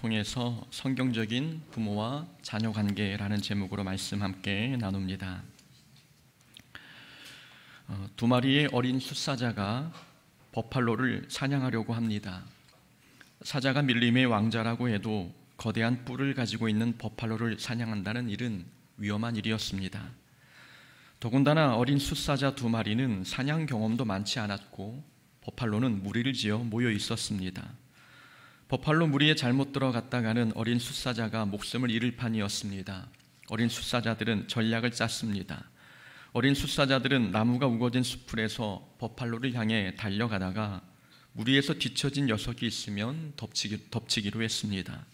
통해서 성경적인 부모와 자녀 관계라는 제목으로 말씀 함께 나눕니다. 두 마리의 어린 숫사자가 버팔로를 사냥하려고 합니다. 사자가 밀림의 왕자라고 해도 거대한 뿔을 가지고 있는 버팔로를 사냥한다는 일은 위험한 일이었습니다. 더군다나 어린 숫사자 두 마리는 사냥 경험도 많지 않았고 버팔로는 무리를 지어 모여 있었습니다. 버팔로 무리에 잘못 들어갔다가는 어린 숫사자가 목숨을 잃을 판이었습니다. 어린 숫사자들은 전략을 짰습니다. 어린 숫사자들은 나무가 우거진 숲풀에서 버팔로를 향해 달려가다가 무리에서 뒤처진 녀석이 있으면 덮치기로 했습니다.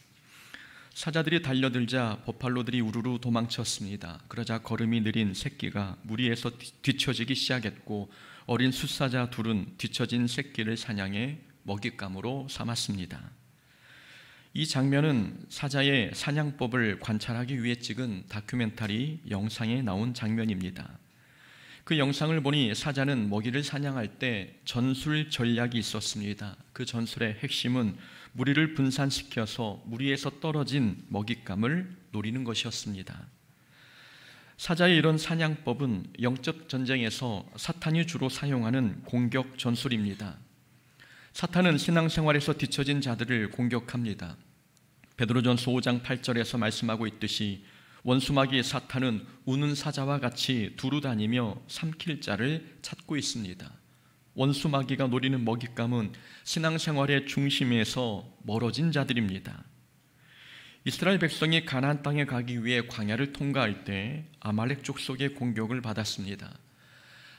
사자들이 달려들자 버팔로들이 우르르 도망쳤습니다. 그러자 걸음이 느린 새끼가 무리에서 뒤처지기 시작했고 어린 숫사자 둘은 뒤처진 새끼를 사냥해 먹잇감으로 삼았습니다. 이 장면은 사자의 사냥법을 관찰하기 위해 찍은 다큐멘터리 영상에 나온 장면입니다. 그 영상을 보니 사자는 먹이를 사냥할 때 전술 전략이 있었습니다. 그 전술의 핵심은 무리를 분산시켜서 무리에서 떨어진 먹잇감을 노리는 것이었습니다. 사자의 이런 사냥법은 영적 전쟁에서 사탄이 주로 사용하는 공격 전술입니다. 사탄은 신앙생활에서 뒤처진 자들을 공격합니다. 베드로전서 5장 8절에서 말씀하고 있듯이 원수마귀 사탄은 우는 사자와 같이 두루 다니며 삼킬 자를 찾고 있습니다. 원수마귀가 노리는 먹잇감은 신앙생활의 중심에서 멀어진 자들입니다. 이스라엘 백성이 가나안 땅에 가기 위해 광야를 통과할 때 아말렉 족속의 공격을 받았습니다.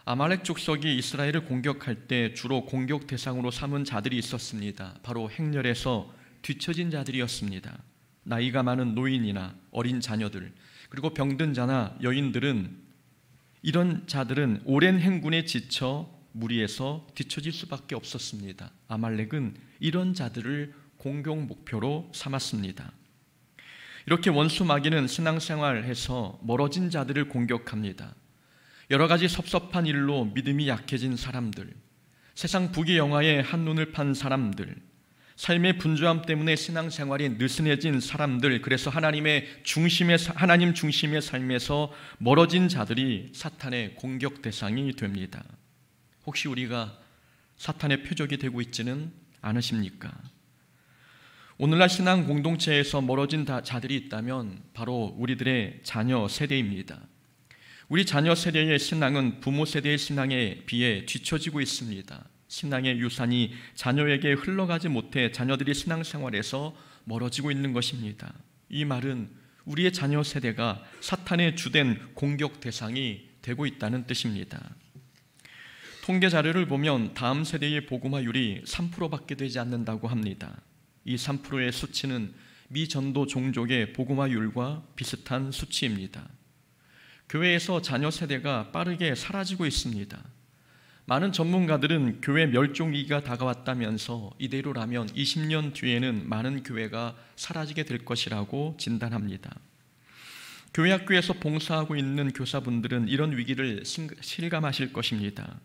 아말렉 족속이 이스라엘을 공격할 때 주로 공격 대상으로 삼은 자들이 있었습니다. 바로 행렬에서 뒤처진 자들이었습니다. 나이가 많은 노인이나 어린 자녀들, 그리고 병든 자나 여인들은, 이런 자들은 오랜 행군에 지쳐 무리에서 뒤처질 수밖에 없었습니다. 아말렉은 이런 자들을 공격 목표로 삼았습니다. 이렇게 원수 마귀는 신앙생활에서 멀어진 자들을 공격합니다. 여러 가지 섭섭한 일로 믿음이 약해진 사람들, 세상 부귀영화에 한눈을 판 사람들, 삶의 분주함 때문에 신앙생활이 느슨해진 사람들, 그래서 하나님 중심의 삶에서 멀어진 자들이 사탄의 공격 대상이 됩니다. 혹시 우리가 사탄의 표적이 되고 있지는 않으십니까? 오늘날 신앙 공동체에서 멀어진 자들이 있다면 바로 우리들의 자녀 세대입니다. 우리 자녀 세대의 신앙은 부모 세대의 신앙에 비해 뒤처지고 있습니다. 신앙의 유산이 자녀에게 흘러가지 못해 자녀들이 신앙생활에서 멀어지고 있는 것입니다. 이 말은 우리의 자녀 세대가 사탄의 주된 공격 대상이 되고 있다는 뜻입니다. 통계 자료를 보면 다음 세대의 복음화율이 3%밖에 되지 않는다고 합니다. 이 3%의 수치는 미전도 종족의 복음화율과 비슷한 수치입니다. 교회에서 자녀 세대가 빠르게 사라지고 있습니다. 많은 전문가들은 교회 멸종위기가 다가왔다면서 이대로라면 20년 뒤에는 많은 교회가 사라지게 될 것이라고 진단합니다. 교회 학교에서 봉사하고 있는 교사분들은 이런 위기를 실감하실 것입니다.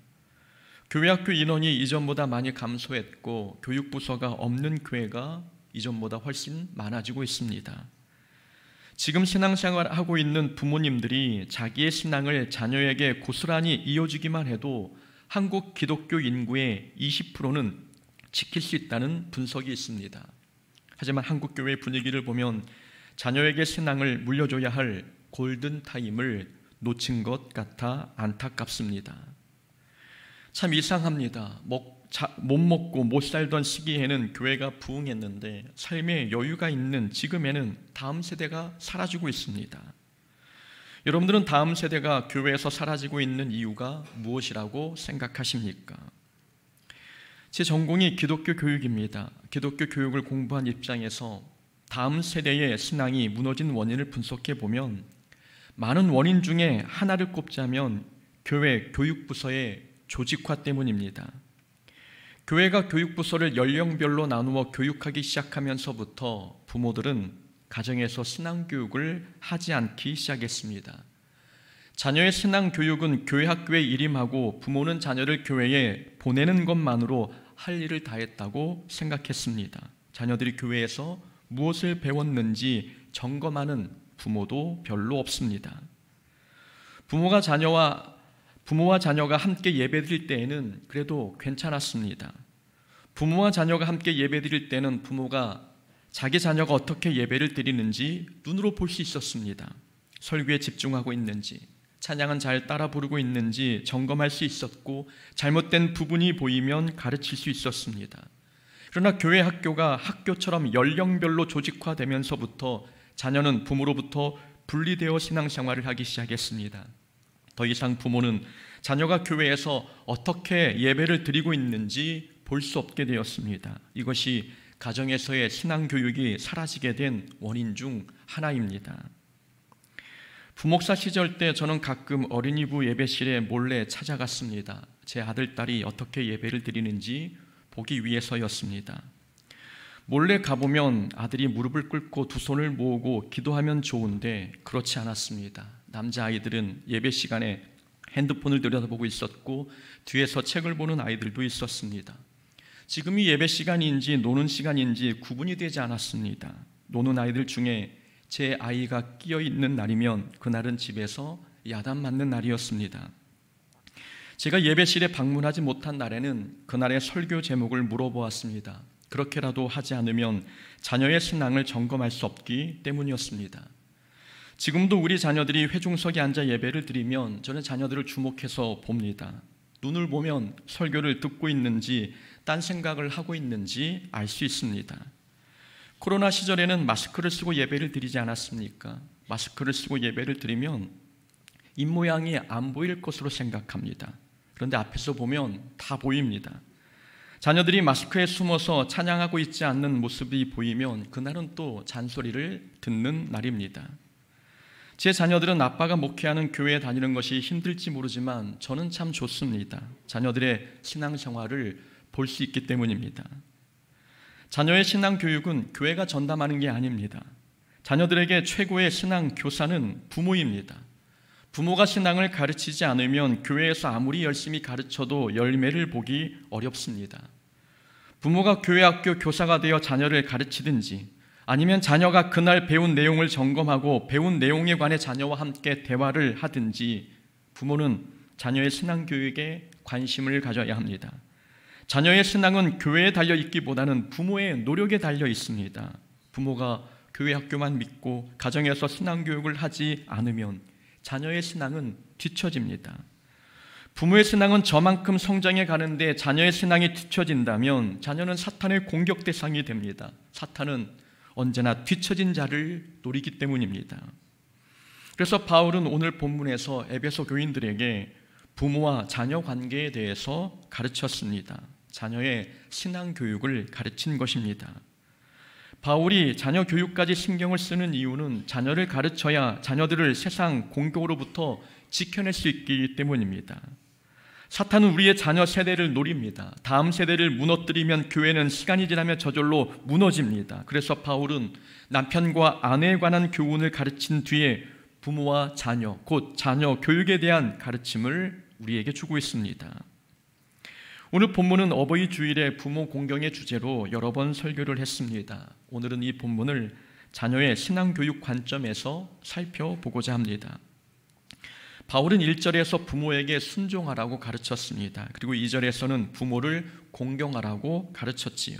교회 학교 인원이 이전보다 많이 감소했고 교육부서가 없는 교회가 이전보다 훨씬 많아지고 있습니다. 지금 신앙생활을 하고 있는 부모님들이 자기의 신앙을 자녀에게 고스란히 이어주기만 해도 한국 기독교 인구의 20%는 지킬 수 있다는 분석이 있습니다. 하지만 한국 교회 분위기를 보면 자녀에게 신앙을 물려줘야 할 골든타임을 놓친 것 같아 안타깝습니다. 참 이상합니다. 못 먹고 못 살던 시기에는 교회가 부흥했는데 삶에 여유가 있는 지금에는 다음 세대가 사라지고 있습니다. 여러분들은 다음 세대가 교회에서 사라지고 있는 이유가 무엇이라고 생각하십니까? 제 전공이 기독교 교육입니다. 기독교 교육을 공부한 입장에서 다음 세대의 신앙이 무너진 원인을 분석해 보면 많은 원인 중에 하나를 꼽자면 교회 교육부서의 조직화 때문입니다. 교회가 교육부서를 연령별로 나누어 교육하기 시작하면서부터 부모들은 가정에서 신앙교육을 하지 않기 시작했습니다. 자녀의 신앙교육은 교회 학교에 일임하고 부모는 자녀를 교회에 보내는 것만으로 할 일을 다했다고 생각했습니다. 자녀들이 교회에서 무엇을 배웠는지 점검하는 부모도 별로 없습니다. 부모와 자녀가 함께 예배드릴 때에는 그래도 괜찮았습니다. 부모와 자녀가 함께 예배드릴 때는 부모가 자기 자녀가 어떻게 예배를 드리는지 눈으로 볼 수 있었습니다. 설교에 집중하고 있는지, 찬양은 잘 따라 부르고 있는지 점검할 수 있었고, 잘못된 부분이 보이면 가르칠 수 있었습니다. 그러나 교회 학교가 학교처럼 연령별로 조직화되면서부터 자녀는 부모로부터 분리되어 신앙생활을 하기 시작했습니다. 더 이상 부모는 자녀가 교회에서 어떻게 예배를 드리고 있는지 볼 수 없게 되었습니다. 이것이 가정에서의 신앙교육이 사라지게 된 원인 중 하나입니다. 부목사 시절 때 저는 가끔 어린이부 예배실에 몰래 찾아갔습니다. 제 아들, 딸이 어떻게 예배를 드리는지 보기 위해서였습니다. 몰래 가보면 아들이 무릎을 꿇고 두 손을 모으고 기도하면 좋은데 그렇지 않았습니다. 남자아이들은 예배 시간에 핸드폰을 들여다보고 있었고 뒤에서 책을 보는 아이들도 있었습니다. 지금이 예배 시간인지 노는 시간인지 구분이 되지 않았습니다. 노는 아이들 중에 제 아이가 끼어 있는 날이면 그날은 집에서 야단 맞는 날이었습니다. 제가 예배실에 방문하지 못한 날에는 그날의 설교 제목을 물어보았습니다. 그렇게라도 하지 않으면 자녀의 신앙을 점검할 수 없기 때문이었습니다. 지금도 우리 자녀들이 회중석에 앉아 예배를 드리면 저는 자녀들을 주목해서 봅니다. 눈을 보면 설교를 듣고 있는지 딴 생각을 하고 있는지 알 수 있습니다. 코로나 시절에는 마스크를 쓰고 예배를 드리지 않았습니까? 마스크를 쓰고 예배를 드리면 입모양이 안 보일 것으로 생각합니다. 그런데 앞에서 보면 다 보입니다. 자녀들이 마스크에 숨어서 찬양하고 있지 않는 모습이 보이면 그날은 또 잔소리를 듣는 날입니다. 제 자녀들은 아빠가 목회하는 교회에 다니는 것이 힘들지 모르지만 저는 참 좋습니다. 자녀들의 신앙생활을 볼 수 있기 때문입니다. 자녀의 신앙 교육은 교회가 전담하는 게 아닙니다. 자녀들에게 최고의 신앙 교사는 부모입니다. 부모가 신앙을 가르치지 않으면 교회에서 아무리 열심히 가르쳐도 열매를 보기 어렵습니다. 부모가 교회 학교 교사가 되어 자녀를 가르치든지 아니면 자녀가 그날 배운 내용을 점검하고 배운 내용에 관해 자녀와 함께 대화를 하든지 부모는 자녀의 신앙 교육에 관심을 가져야 합니다. 자녀의 신앙은 교회에 달려 있기보다는 부모의 노력에 달려 있습니다. 부모가 교회 학교만 믿고 가정에서 신앙 교육을 하지 않으면 자녀의 신앙은 뒤처집니다. 부모의 신앙은 저만큼 성장해 가는데 자녀의 신앙이 뒤처진다면 자녀는 사탄의 공격 대상이 됩니다. 사탄은 언제나 뒤처진 자를 노리기 때문입니다. 그래서 바울은 오늘 본문에서 에베소 교인들에게 부모와 자녀 관계에 대해서 가르쳤습니다. 자녀의 신앙 교육을 가르친 것입니다. 바울이 자녀 교육까지 신경을 쓰는 이유는 자녀를 가르쳐야 자녀들을 세상 공격으로부터 지켜낼 수 있기 때문입니다. 사탄은 우리의 자녀 세대를 노립니다. 다음 세대를 무너뜨리면 교회는 시간이 지나면 저절로 무너집니다. 그래서 바울은 남편과 아내에 관한 교훈을 가르친 뒤에 부모와 자녀, 곧 자녀 교육에 대한 가르침을 우리에게 주고 있습니다. 오늘 본문은 어버이 주일의 부모 공경의 주제로 여러 번 설교를 했습니다. 오늘은 이 본문을 자녀의 신앙교육 관점에서 살펴보고자 합니다. 바울은 1절에서 부모에게 순종하라고 가르쳤습니다. 그리고 2절에서는 부모를 공경하라고 가르쳤지요.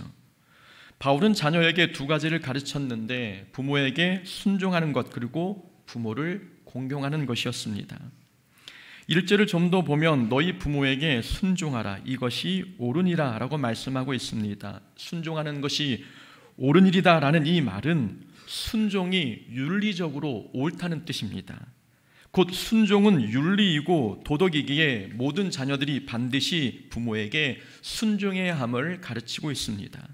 바울은 자녀에게 두 가지를 가르쳤는데 부모에게 순종하는 것 그리고 부모를 공경하는 것이었습니다. 1절을 좀 더 보면 너희 부모에게 순종하라 이것이 옳으니라 라고 말씀하고 있습니다. 순종하는 것이 옳은 일이다 라는 이 말은 순종이 윤리적으로 옳다는 뜻입니다. 곧 순종은 윤리이고 도덕이기에 모든 자녀들이 반드시 부모에게 순종해야 함을 가르치고 있습니다.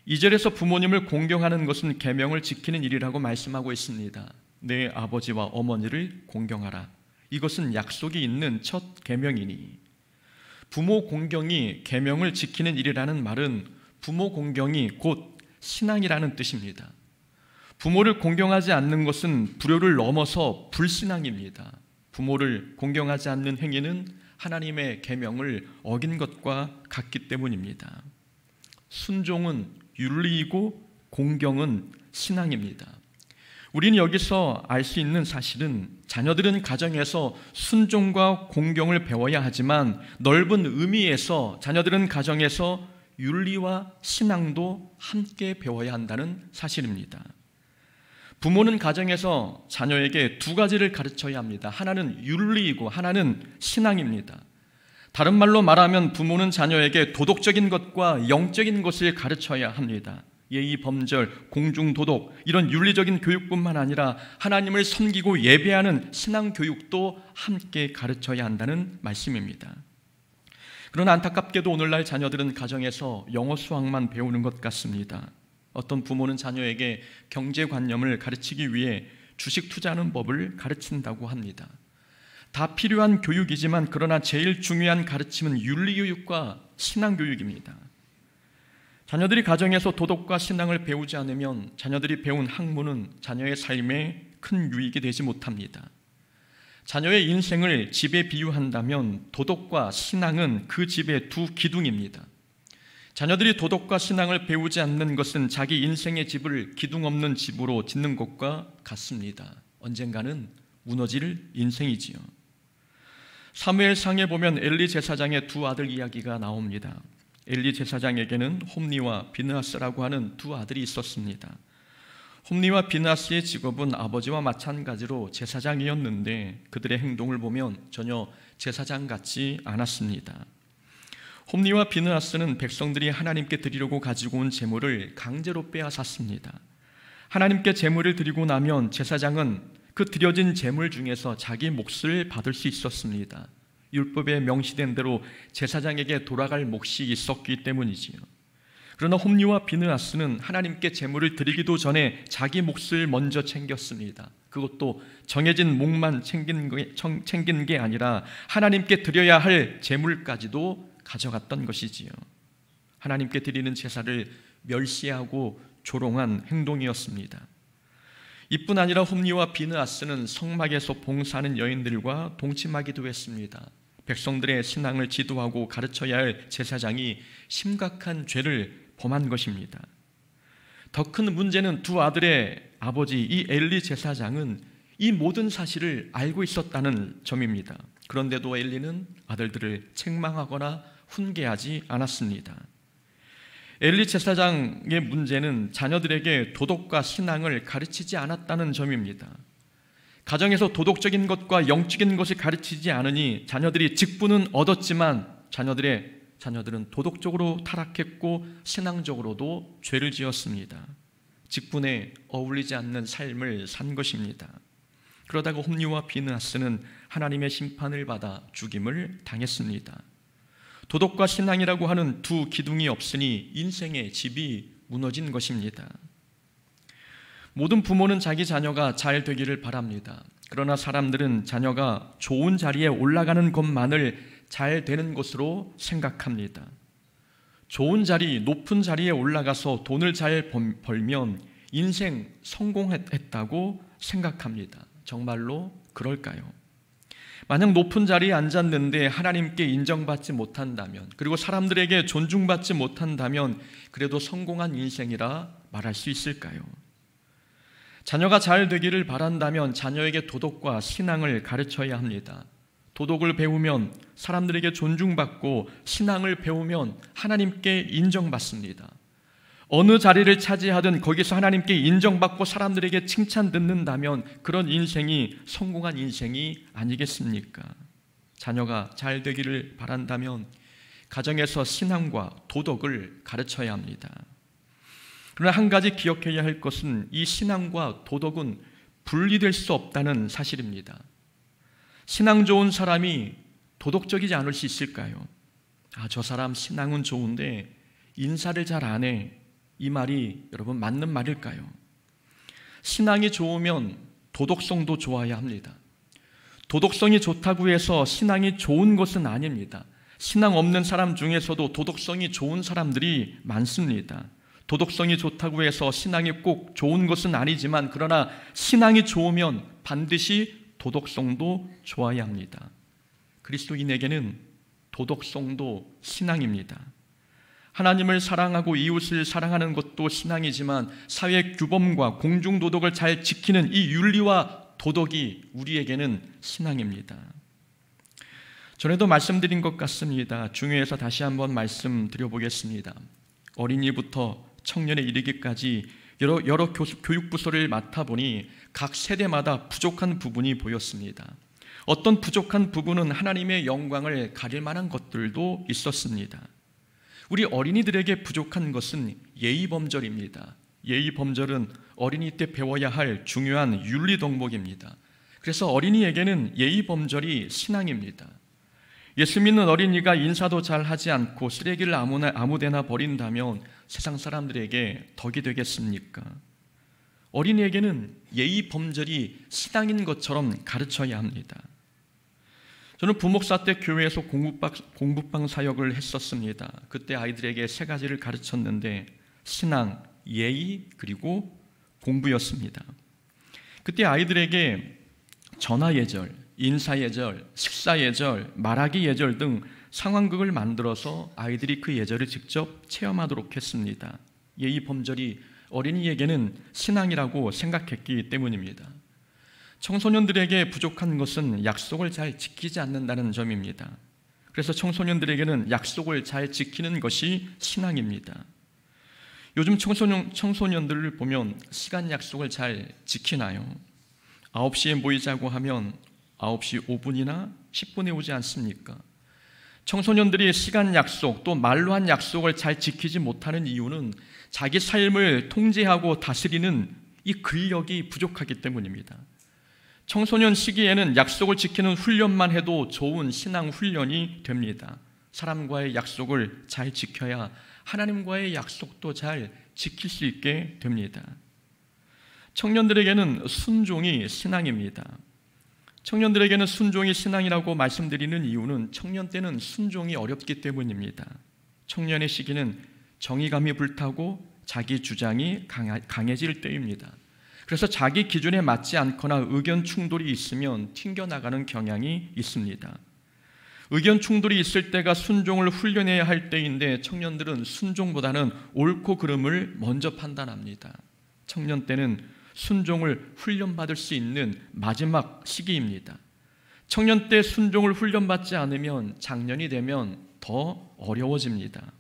2절에서 부모님을 공경하는 것은 계명을 지키는 일이라고 말씀하고 있습니다. 내 아버지와 어머니를 공경하라. 이것은 약속이 있는 첫 계명이니 부모 공경이 계명을 지키는 일이라는 말은 부모 공경이 곧 신앙이라는 뜻입니다. 부모를 공경하지 않는 것은 불효를 넘어서 불신앙입니다. 부모를 공경하지 않는 행위는 하나님의 계명을 어긴 것과 같기 때문입니다. 순종은 윤리이고 공경은 신앙입니다. 우리는 여기서 알 수 있는 사실은 자녀들은 가정에서 순종과 공경을 배워야 하지만 넓은 의미에서 자녀들은 가정에서 윤리와 신앙도 함께 배워야 한다는 사실입니다. 부모는 가정에서 자녀에게 두 가지를 가르쳐야 합니다. 하나는 윤리이고 하나는 신앙입니다. 다른 말로 말하면 부모는 자녀에게 도덕적인 것과 영적인 것을 가르쳐야 합니다. 예의, 범절, 공중도덕 이런 윤리적인 교육뿐만 아니라 하나님을 섬기고 예배하는 신앙교육도 함께 가르쳐야 한다는 말씀입니다. 그러나 안타깝게도 오늘날 자녀들은 가정에서 영어, 수학만 배우는 것 같습니다. 어떤 부모는 자녀에게 경제관념을 가르치기 위해 주식 투자하는 법을 가르친다고 합니다. 다 필요한 교육이지만 그러나 제일 중요한 가르침은 윤리교육과 신앙교육입니다. 자녀들이 가정에서 도덕과 신앙을 배우지 않으면 자녀들이 배운 학문은 자녀의 삶에 큰 유익이 되지 못합니다. 자녀의 인생을 집에 비유한다면 도덕과 신앙은 그 집의 두 기둥입니다. 자녀들이 도덕과 신앙을 배우지 않는 것은 자기 인생의 집을 기둥 없는 집으로 짓는 것과 같습니다. 언젠가는 무너질 인생이지요. 사무엘상에 보면 엘리 제사장의 두 아들 이야기가 나옵니다. 엘리 제사장에게는 홈니와 비느하스라고 하는 두 아들이 있었습니다. 홈니와 비느하스의 직업은 아버지와 마찬가지로 제사장이었는데 그들의 행동을 보면 전혀 제사장 같지 않았습니다. 홈니와 비느하스는 백성들이 하나님께 드리려고 가지고 온 제물을 강제로 빼앗았습니다. 하나님께 제물을 드리고 나면 제사장은 그 드려진 제물 중에서 자기 몫을 받을 수 있었습니다. 율법에 명시된 대로 제사장에게 돌아갈 몫이 있었기 때문이지요. 그러나 홈니와 비느하스는 하나님께 제물을 드리기도 전에 자기 몫을 먼저 챙겼습니다. 그것도 정해진 몫만 챙긴 게 아니라 하나님께 드려야 할 제물까지도 가져갔던 것이지요. 하나님께 드리는 제사를 멸시하고 조롱한 행동이었습니다. 이뿐 아니라 홈니와 비느하스는 성막에서 봉사하는 여인들과 동침하기도 했습니다. 백성들의 신앙을 지도하고 가르쳐야 할 제사장이 심각한 죄를 범한 것입니다. 더 큰 문제는 두 아들의 아버지 이 엘리 제사장은 이 모든 사실을 알고 있었다는 점입니다. 그런데도 엘리는 아들들을 책망하거나 훈계하지 않았습니다. 엘리 제사장의 문제는 자녀들에게 도덕과 신앙을 가르치지 않았다는 점입니다. 가정에서 도덕적인 것과 영적인 것을 가르치지 않으니 자녀들이 직분은 얻었지만 자녀들은 도덕적으로 타락했고 신앙적으로도 죄를 지었습니다. 직분에 어울리지 않는 삶을 산 것입니다. 그러다가 홈니와 비느하스는 하나님의 심판을 받아 죽임을 당했습니다. 도덕과 신앙이라고 하는 두 기둥이 없으니 인생의 집이 무너진 것입니다. 모든 부모는 자기 자녀가 잘 되기를 바랍니다. 그러나 사람들은 자녀가 좋은 자리에 올라가는 것만을 잘 되는 것으로 생각합니다. 좋은 자리, 높은 자리에 올라가서 돈을 잘 벌면 인생 성공했다고 생각합니다. 정말로 그럴까요? 만약 높은 자리에 앉았는데 하나님께 인정받지 못한다면, 그리고 사람들에게 존중받지 못한다면 그래도 성공한 인생이라 말할 수 있을까요? 자녀가 잘 되기를 바란다면 자녀에게 도덕과 신앙을 가르쳐야 합니다. 도덕을 배우면 사람들에게 존중받고 신앙을 배우면 하나님께 인정받습니다. 어느 자리를 차지하든 거기서 하나님께 인정받고 사람들에게 칭찬 듣는다면 그런 인생이 성공한 인생이 아니겠습니까? 자녀가 잘 되기를 바란다면 가정에서 신앙과 도덕을 가르쳐야 합니다. 그러나 한 가지 기억해야 할 것은 이 신앙과 도덕은 분리될 수 없다는 사실입니다. 신앙 좋은 사람이 도덕적이지 않을 수 있을까요? 저 사람 신앙은 좋은데 인사를 잘 안 해. 이 말이 여러분 맞는 말일까요? 신앙이 좋으면 도덕성도 좋아야 합니다. 도덕성이 좋다고 해서 신앙이 좋은 것은 아닙니다. 신앙 없는 사람 중에서도 도덕성이 좋은 사람들이 많습니다. 도덕성이 좋다고 해서 신앙이 꼭 좋은 것은 아니지만 그러나 신앙이 좋으면 반드시 도덕성도 좋아야 합니다. 그리스도인에게는 도덕성도 신앙입니다. 하나님을 사랑하고 이웃을 사랑하는 것도 신앙이지만 사회 규범과 공중도덕을 잘 지키는 이 윤리와 도덕이 우리에게는 신앙입니다. 전에도 말씀드린 것 같습니다. 중요해서 다시 한번 말씀드려보겠습니다. 어린이부터 청년에 이르기까지 여러 교육부서를 맡아보니 각 세대마다 부족한 부분이 보였습니다. 어떤 부족한 부분은 하나님의 영광을 가릴 만한 것들도 있었습니다. 우리 어린이들에게 부족한 것은 예의범절입니다. 예의범절은 어린이 때 배워야 할 중요한 윤리 덕목입니다. 그래서 어린이에게는 예의범절이 신앙입니다. 예수 믿는 어린이가 인사도 잘 하지 않고 쓰레기를 아무데나 버린다면 세상 사람들에게 덕이 되겠습니까? 어린이에게는 예의범절이 신앙인 것처럼 가르쳐야 합니다. 저는 부목사 때 교회에서 공부방 사역을 했었습니다. 그때 아이들에게 세 가지를 가르쳤는데 신앙, 예의, 그리고 공부였습니다. 그때 아이들에게 전화예절, 인사예절, 식사예절, 말하기 예절 등 상황극을 만들어서 아이들이 그 예절을 직접 체험하도록 했습니다. 예의범절이 어린이에게는 신앙이라고 생각했기 때문입니다. 청소년들에게 부족한 것은 약속을 잘 지키지 않는다는 점입니다. 그래서 청소년들에게는 약속을 잘 지키는 것이 신앙입니다. 요즘 청소년들을 보면 시간 약속을 잘 지키나요? 9시에 모이자고 하면 9시 5분이나 10분에 오지 않습니까? 청소년들이 시간 약속 또 말로 한 약속을 잘 지키지 못하는 이유는 자기 삶을 통제하고 다스리는 이 근력이 부족하기 때문입니다. 청소년 시기에는 약속을 지키는 훈련만 해도 좋은 신앙 훈련이 됩니다. 사람과의 약속을 잘 지켜야 하나님과의 약속도 잘 지킬 수 있게 됩니다. 청년들에게는 순종이 신앙입니다. 청년들에게는 순종이 신앙이라고 말씀드리는 이유는 청년 때는 순종이 어렵기 때문입니다. 청년의 시기는 정의감이 불타고 자기 주장이 강해질 때입니다. 그래서 자기 기준에 맞지 않거나 의견 충돌이 있으면 튕겨나가는 경향이 있습니다. 의견 충돌이 있을 때가 순종을 훈련해야 할 때인데 청년들은 순종보다는 옳고 그름을 먼저 판단합니다. 청년 때는 순종을 훈련받을 수 있는 마지막 시기입니다. 청년 때 순종을 훈련받지 않으면 장년이 되면 더 어려워집니다.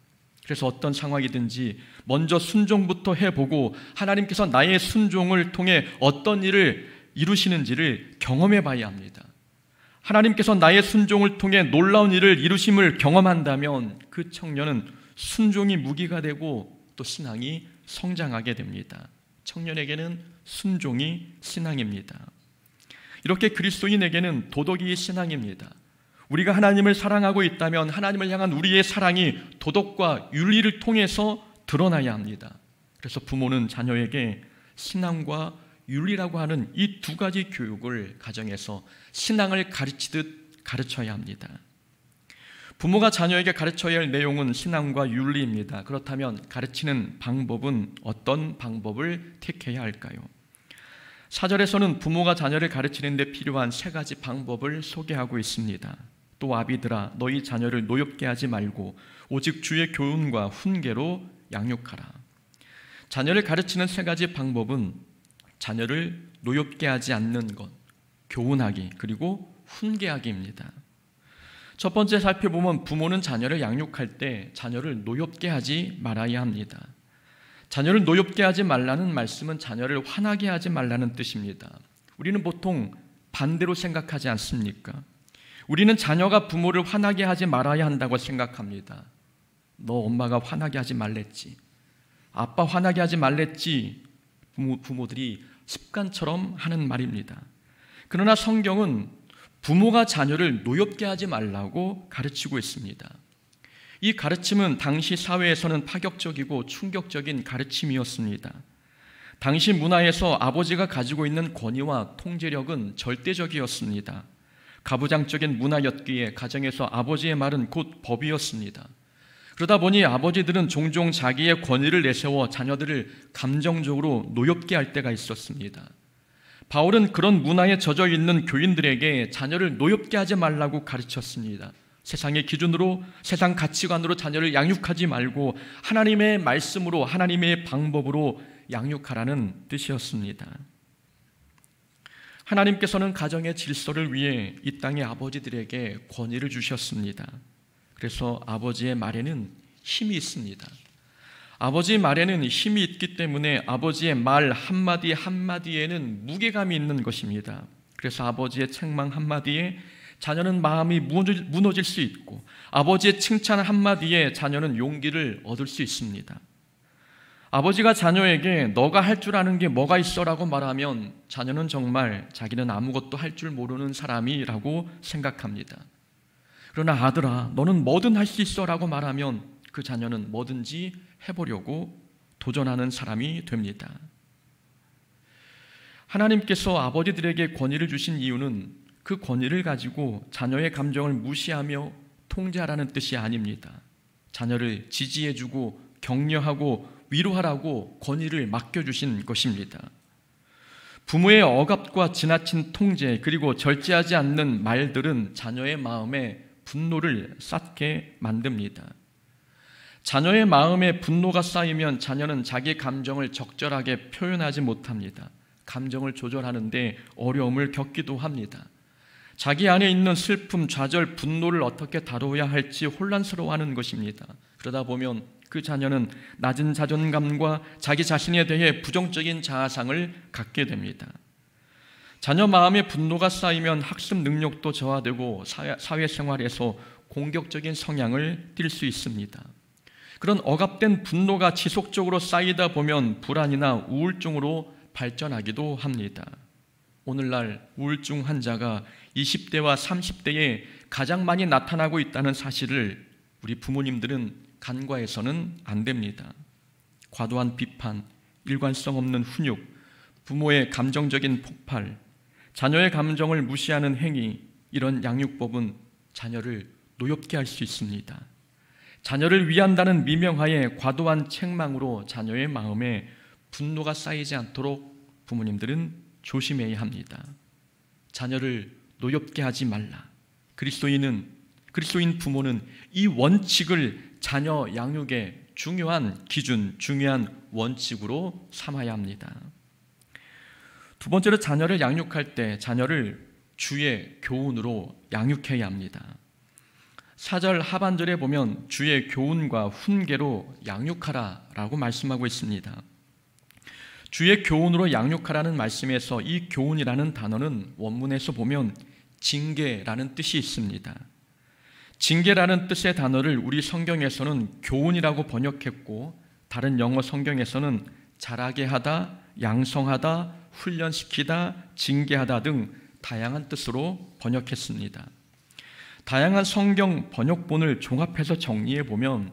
그래서 어떤 상황이든지 먼저 순종부터 해보고 하나님께서 나의 순종을 통해 어떤 일을 이루시는지를 경험해 봐야 합니다. 하나님께서 나의 순종을 통해 놀라운 일을 이루심을 경험한다면 그 청년은 순종이 무기가 되고 또 신앙이 성장하게 됩니다. 청년에게는 순종이 신앙입니다. 이렇게 그리스도인에게는 도덕이 신앙입니다. 우리가 하나님을 사랑하고 있다면 하나님을 향한 우리의 사랑이 도덕과 윤리를 통해서 드러나야 합니다. 그래서 부모는 자녀에게 신앙과 윤리라고 하는 이 두 가지 교육을 가정에서 신앙을 가르치듯 가르쳐야 합니다. 부모가 자녀에게 가르쳐야 할 내용은 신앙과 윤리입니다. 그렇다면 가르치는 방법은 어떤 방법을 택해야 할까요? 4절에서는 부모가 자녀를 가르치는 데 필요한 세 가지 방법을 소개하고 있습니다. 또 아비들아 너희 자녀를 노엽게 하지 말고 오직 주의 교훈과 훈계로 양육하라. 자녀를 가르치는 세 가지 방법은 자녀를 노엽게 하지 않는 것, 교훈하기, 그리고 훈계하기입니다. 첫 번째 살펴보면 부모는 자녀를 양육할 때 자녀를 노엽게 하지 말아야 합니다. 자녀를 노엽게 하지 말라는 말씀은 자녀를 화나게 하지 말라는 뜻입니다. 우리는 보통 반대로 생각하지 않습니까? 우리는 자녀가 부모를 화나게 하지 말아야 한다고 생각합니다. 너 엄마가 화나게 하지 말랬지, 아빠 화나게 하지 말랬지, 부모들이 습관처럼 하는 말입니다. 그러나 성경은 부모가 자녀를 노엽게 하지 말라고 가르치고 있습니다. 이 가르침은 당시 사회에서는 파격적이고 충격적인 가르침이었습니다. 당시 문화에서 아버지가 가지고 있는 권위와 통제력은 절대적이었습니다. 가부장적인 문화였기에 가정에서 아버지의 말은 곧 법이었습니다. 그러다 보니 아버지들은 종종 자기의 권위를 내세워 자녀들을 감정적으로 노엽게 할 때가 있었습니다. 바울은 그런 문화에 젖어 있는 교인들에게 자녀를 노엽게 하지 말라고 가르쳤습니다. 세상의 기준으로, 세상 가치관으로 자녀를 양육하지 말고 하나님의 말씀으로, 하나님의 방법으로 양육하라는 뜻이었습니다. 하나님께서는 가정의 질서를 위해 이 땅의 아버지들에게 권위를 주셨습니다. 그래서 아버지의 말에는 힘이 있습니다. 아버지의 말에는 힘이 있기 때문에 아버지의 말 한마디 한마디에는 무게감이 있는 것입니다. 그래서 아버지의 책망 한마디에 자녀는 마음이 무너질 수 있고, 아버지의 칭찬 한마디에 자녀는 용기를 얻을 수 있습니다. 아버지가 자녀에게 너가 할 줄 아는 게 뭐가 있어 라고 말하면 자녀는 정말 자기는 아무것도 할 줄 모르는 사람이라고 생각합니다. 그러나 아들아, 너는 뭐든 할 수 있어 라고 말하면 그 자녀는 뭐든지 해보려고 도전하는 사람이 됩니다. 하나님께서 아버지들에게 권위를 주신 이유는 그 권위를 가지고 자녀의 감정을 무시하며 통제하라는 뜻이 아닙니다. 자녀를 지지해주고 격려하고 위로하라고 권위를 맡겨주신 것입니다. 부모의 억압과 지나친 통제, 그리고 절제하지 않는 말들은 자녀의 마음에 분노를 쌓게 만듭니다. 자녀의 마음에 분노가 쌓이면 자녀는 자기 감정을 적절하게 표현하지 못합니다. 감정을 조절하는데 어려움을 겪기도 합니다. 자기 안에 있는 슬픔, 좌절, 분노를 어떻게 다뤄야 할지 혼란스러워하는 것입니다. 그러다 보면 그 자녀는 낮은 자존감과 자기 자신에 대해 부정적인 자아상을 갖게 됩니다. 자녀 마음에 분노가 쌓이면 학습 능력도 저하되고 사회생활에서 공격적인 성향을 띨 수 있습니다. 그런 억압된 분노가 지속적으로 쌓이다 보면 불안이나 우울증으로 발전하기도 합니다. 오늘날 우울증 환자가 20대와 30대에 가장 많이 나타나고 있다는 사실을 우리 부모님들은 간과해서는 안 됩니다. 과도한 비판, 일관성 없는 훈육, 부모의 감정적인 폭발, 자녀의 감정을 무시하는 행위, 이런 양육법은 자녀를 노엽게 할 수 있습니다. 자녀를 위한다는 미명하에 과도한 책망으로 자녀의 마음에 분노가 쌓이지 않도록 부모님들은 조심해야 합니다. 자녀를 노엽게 하지 말라. 그리스도인 부모는 이 원칙을 자녀 양육의 중요한 기준, 중요한 원칙으로 삼아야 합니다. 두 번째로 자녀를 양육할 때 자녀를 주의 교훈으로 양육해야 합니다. 4절 하반절에 보면 주의 교훈과 훈계로 양육하라라고 말씀하고 있습니다. 주의 교훈으로 양육하라는 말씀에서 이 교훈이라는 단어는 원문에서 보면 징계라는 뜻이 있습니다. 징계라는 뜻의 단어를 우리 성경에서는 교훈이라고 번역했고, 다른 영어 성경에서는 자라게 하다, 양성하다, 훈련시키다, 징계하다 등 다양한 뜻으로 번역했습니다. 다양한 성경 번역본을 종합해서 정리해 보면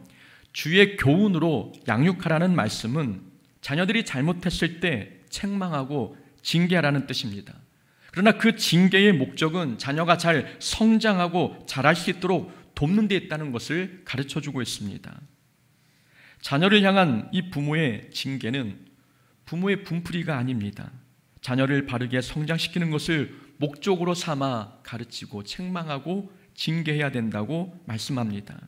주의 교훈으로 양육하라는 말씀은 자녀들이 잘못했을 때 책망하고 징계하라는 뜻입니다. 그러나 그 징계의 목적은 자녀가 잘 성장하고 자랄 수 있도록 돕는 데 있다는 것을 가르쳐주고 있습니다. 자녀를 향한 이 부모의 징계는 부모의 분풀이가 아닙니다. 자녀를 바르게 성장시키는 것을 목적으로 삼아 가르치고 책망하고 징계해야 된다고 말씀합니다.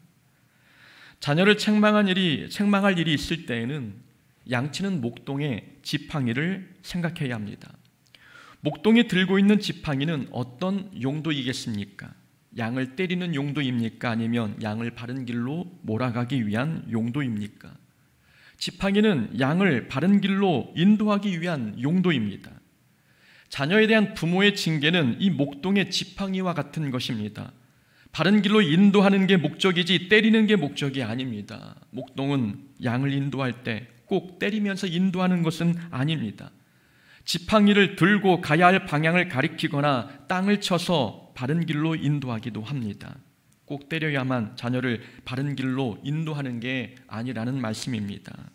자녀를 책망할 일이 있을 때에는 양치는 목동의 지팡이를 생각해야 합니다. 목동이 들고 있는 지팡이는 어떤 용도이겠습니까? 양을 때리는 용도입니까? 아니면 양을 바른 길로 몰아가기 위한 용도입니까? 지팡이는 양을 바른 길로 인도하기 위한 용도입니다. 자녀에 대한 부모의 징계는 이 목동의 지팡이와 같은 것입니다. 바른 길로 인도하는 게 목적이지 때리는 게 목적이 아닙니다. 목동은 양을 인도할 때 꼭 때리면서 인도하는 것은 아닙니다. 지팡이를 들고 가야 할 방향을 가리키거나 땅을 쳐서 바른 길로 인도하기도 합니다. 꼭 때려야만 자녀를 바른 길로 인도하는 게 아니라는 말씀입니다.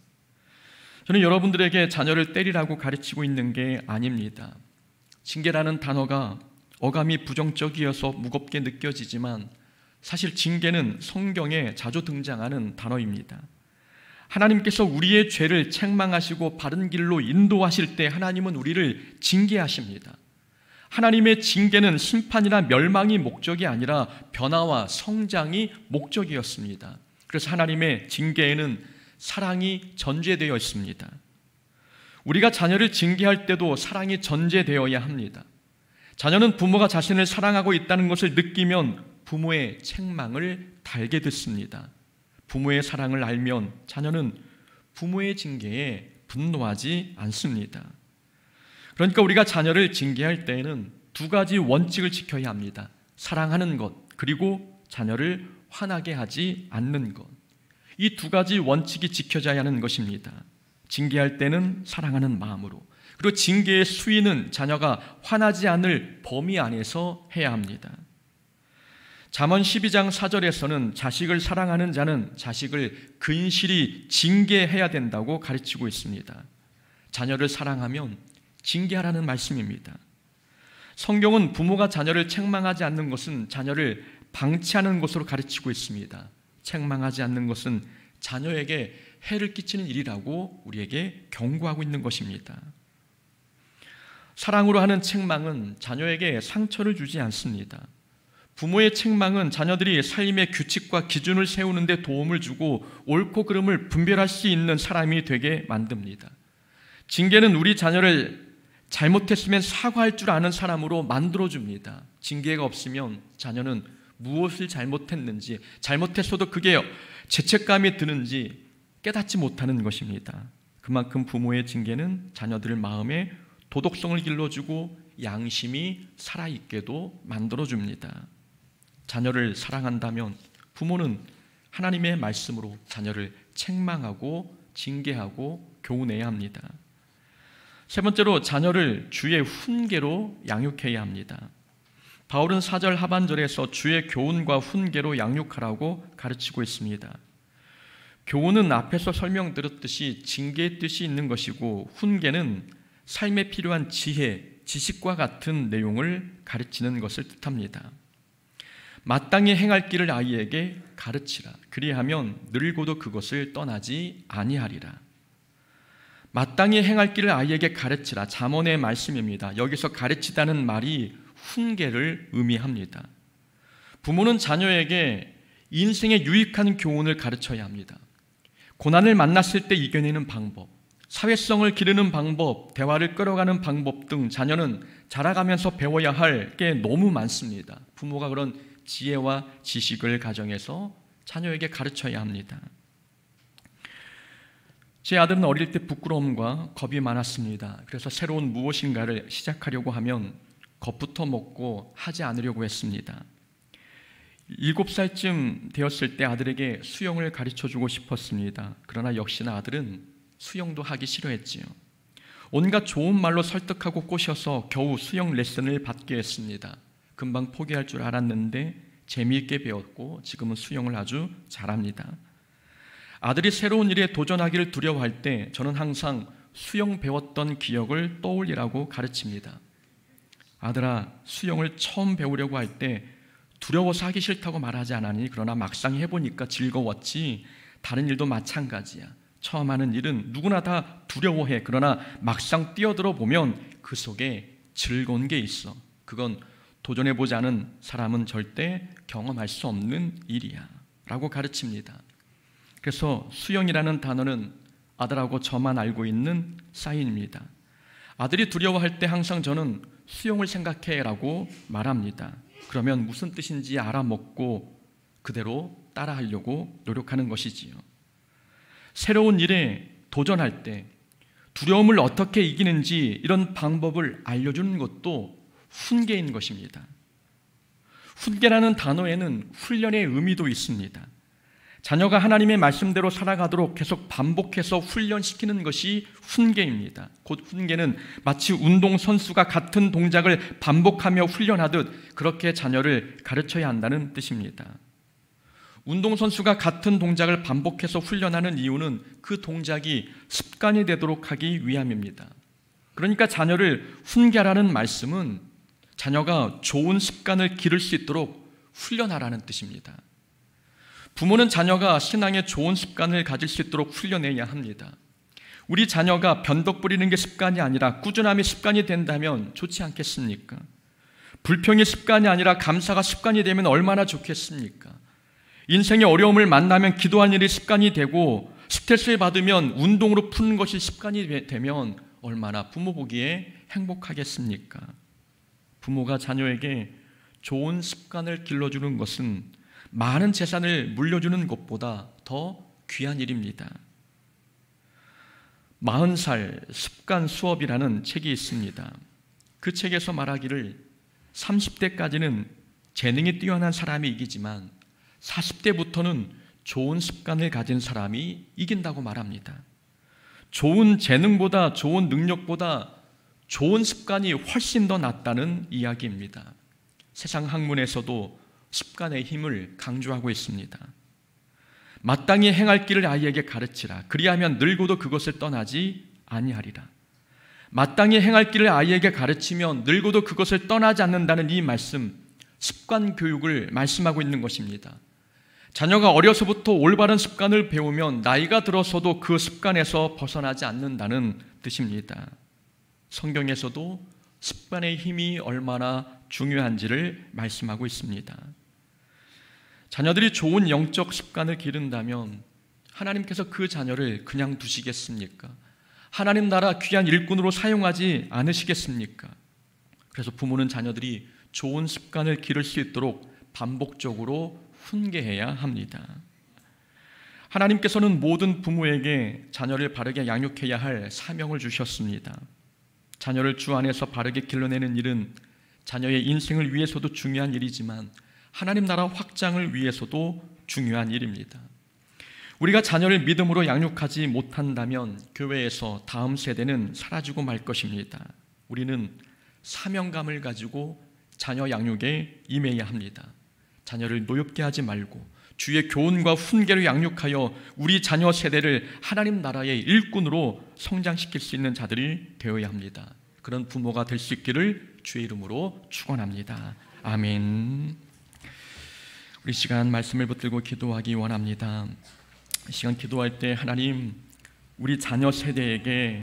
저는 여러분들에게 자녀를 때리라고 가르치고 있는 게 아닙니다. 징계라는 단어가 어감이 부정적이어서 무겁게 느껴지지만 사실 징계는 성경에 자주 등장하는 단어입니다. 하나님께서 우리의 죄를 책망하시고 바른 길로 인도하실 때 하나님은 우리를 징계하십니다. 하나님의 징계는 심판이나 멸망이 목적이 아니라 변화와 성장이 목적이었습니다. 그래서 하나님의 징계에는 사랑이 전제되어 있습니다. 우리가 자녀를 징계할 때도 사랑이 전제되어야 합니다. 자녀는 부모가 자신을 사랑하고 있다는 것을 느끼면 부모의 책망을 달게 듣습니다. 부모의 사랑을 알면 자녀는 부모의 징계에 분노하지 않습니다. 그러니까 우리가 자녀를 징계할 때에는 두 가지 원칙을 지켜야 합니다. 사랑하는 것, 그리고 자녀를 화나게 하지 않는 것. 이 두 가지 원칙이 지켜져야 하는 것입니다. 징계할 때는 사랑하는 마음으로, 그리고 징계의 수위는 자녀가 화나지 않을 범위 안에서 해야 합니다. 잠언 12장 4절에서는 자식을 사랑하는 자는 자식을 근실히 징계해야 된다고 가르치고 있습니다. 자녀를 사랑하면 징계하라는 말씀입니다. 성경은 부모가 자녀를 책망하지 않는 것은 자녀를 방치하는 것으로 가르치고 있습니다. 책망하지 않는 것은 자녀에게 해를 끼치는 일이라고 우리에게 경고하고 있는 것입니다. 사랑으로 하는 책망은 자녀에게 상처를 주지 않습니다. 부모의 책망은 자녀들이 삶의 규칙과 기준을 세우는 데 도움을 주고 옳고 그름을 분별할 수 있는 사람이 되게 만듭니다. 징계는 우리 자녀를 잘못했으면 사과할 줄 아는 사람으로 만들어줍니다. 징계가 없으면 자녀는 무엇을 잘못했는지, 잘못했어도 그게 죄책감이 드는지 깨닫지 못하는 것입니다. 그만큼 부모의 징계는 자녀들 마음에 도덕성을 길러주고 양심이 살아있게도 만들어줍니다. 자녀를 사랑한다면 부모는 하나님의 말씀으로 자녀를 책망하고 징계하고 교훈해야 합니다. 세 번째로 자녀를 주의 훈계로 양육해야 합니다. 바울은 4절 하반절에서 주의 교훈과 훈계로 양육하라고 가르치고 있습니다. 교훈은 앞에서 설명드렸듯이 징계의 뜻이 있는 것이고, 훈계는 삶에 필요한 지혜, 지식과 같은 내용을 가르치는 것을 뜻합니다. 마땅히 행할 길을 아이에게 가르치라. 그리하면 늙어도 그것을 떠나지 아니하리라. 마땅히 행할 길을 아이에게 가르치라. 잠언의 말씀입니다. 여기서 가르치다는 말이 훈계를 의미합니다. 부모는 자녀에게 인생에 유익한 교훈을 가르쳐야 합니다. 고난을 만났을 때 이겨내는 방법, 사회성을 기르는 방법, 대화를 끌어가는 방법 등 자녀는 자라가면서 배워야 할 게 너무 많습니다. 부모가 그런 지혜와 지식을 가정에서 자녀에게 가르쳐야 합니다. 제 아들은 어릴 때 부끄러움과 겁이 많았습니다. 그래서 새로운 무엇인가를 시작하려고 하면 겁부터 먹고 하지 않으려고 했습니다. 7살쯤 되었을 때 아들에게 수영을 가르쳐주고 싶었습니다. 그러나 역시나 아들은 수영도 하기 싫어했지요. 온갖 좋은 말로 설득하고 꼬셔서 겨우 수영 레슨을 받게 했습니다. 금방 포기할 줄 알았는데 재미있게 배웠고 지금은 수영을 아주 잘합니다. 아들이 새로운 일에 도전하기를 두려워할 때 저는 항상 수영 배웠던 기억을 떠올리라고 가르칩니다. 아들아, 수영을 처음 배우려고 할 때 두려워서 하기 싫다고 말하지 않았니? 그러나 막상 해보니까 즐거웠지. 다른 일도 마찬가지야. 처음 하는 일은 누구나 다 두려워해. 그러나 막상 뛰어들어 보면 그 속에 즐거운 게 있어. 그건 도전해보지 않은 사람은 절대 경험할 수 없는 일이야 라고 가르칩니다. 그래서 수영이라는 단어는 아들하고 저만 알고 있는 사인입니다. 아들이 두려워할 때 항상 저는 수영을 생각해 라고 말합니다. 그러면 무슨 뜻인지 알아먹고 그대로 따라하려고 노력하는 것이지요. 새로운 일에 도전할 때 두려움을 어떻게 이기는지 이런 방법을 알려주는 것도 훈계인 것입니다. 훈계라는 단어에는 훈련의 의미도 있습니다. 자녀가 하나님의 말씀대로 살아가도록 계속 반복해서 훈련시키는 것이 훈계입니다. 곧 훈계는 마치 운동선수가 같은 동작을 반복하며 훈련하듯 그렇게 자녀를 가르쳐야 한다는 뜻입니다. 운동선수가 같은 동작을 반복해서 훈련하는 이유는 그 동작이 습관이 되도록 하기 위함입니다. 그러니까 자녀를 훈계하라는 말씀은 자녀가 좋은 습관을 기를 수 있도록 훈련하라는 뜻입니다. 부모는 자녀가 신앙에 좋은 습관을 가질 수 있도록 훈련해야 합니다. 우리 자녀가 변덕 부리는 게 습관이 아니라 꾸준함이 습관이 된다면 좋지 않겠습니까? 불평이 습관이 아니라 감사가 습관이 되면 얼마나 좋겠습니까? 인생의 어려움을 만나면 기도하는 일이 습관이 되고 스트레스를 받으면 운동으로 푸는 것이 습관이 되면 얼마나 부모 보기에 행복하겠습니까? 부모가 자녀에게 좋은 습관을 길러주는 것은 많은 재산을 물려주는 것보다 더 귀한 일입니다. 40살 습관 수업이라는 책이 있습니다. 그 책에서 말하기를 30대까지는 재능이 뛰어난 사람이 이기지만 40대부터는 좋은 습관을 가진 사람이 이긴다고 말합니다. 좋은 재능보다, 좋은 능력보다 좋은 습관이 훨씬 더 낫다는 이야기입니다. 세상 학문에서도 습관의 힘을 강조하고 있습니다. 마땅히 행할 길을 아이에게 가르치라. 그리하면 늙어도 그것을 떠나지 아니하리라. 마땅히 행할 길을 아이에게 가르치면 늙어도 그것을 떠나지 않는다는 이 말씀, 습관 교육을 말씀하고 있는 것입니다. 자녀가 어려서부터 올바른 습관을 배우면 나이가 들어서도 그 습관에서 벗어나지 않는다는 뜻입니다. 성경에서도 습관의 힘이 얼마나 중요한지를 말씀하고 있습니다. 자녀들이 좋은 영적 습관을 기른다면 하나님께서 그 자녀를 그냥 두시겠습니까? 하나님 나라 귀한 일꾼으로 사용하지 않으시겠습니까? 그래서 부모는 자녀들이 좋은 습관을 기를 수 있도록 반복적으로 훈계해야 합니다. 하나님께서는 모든 부모에게 자녀를 바르게 양육해야 할 사명을 주셨습니다. 자녀를 주 안에서 바르게 길러내는 일은 자녀의 인생을 위해서도 중요한 일이지만 하나님 나라 확장을 위해서도 중요한 일입니다. 우리가 자녀를 믿음으로 양육하지 못한다면 교회에서 다음 세대는 사라지고 말 것입니다. 우리는 사명감을 가지고 자녀 양육에 임해야 합니다. 자녀를 노엽게 하지 말고 주의 교훈과 훈계로 양육하여 우리 자녀 세대를 하나님 나라의 일꾼으로 성장시킬 수 있는 자들이 되어야 합니다. 그런 부모가 될 수 있기를 주의 이름으로 축원합니다. 아멘. 우리 시간 말씀을 붙들고 기도하기 원합니다. 이 시간 기도할 때 하나님, 우리 자녀 세대에게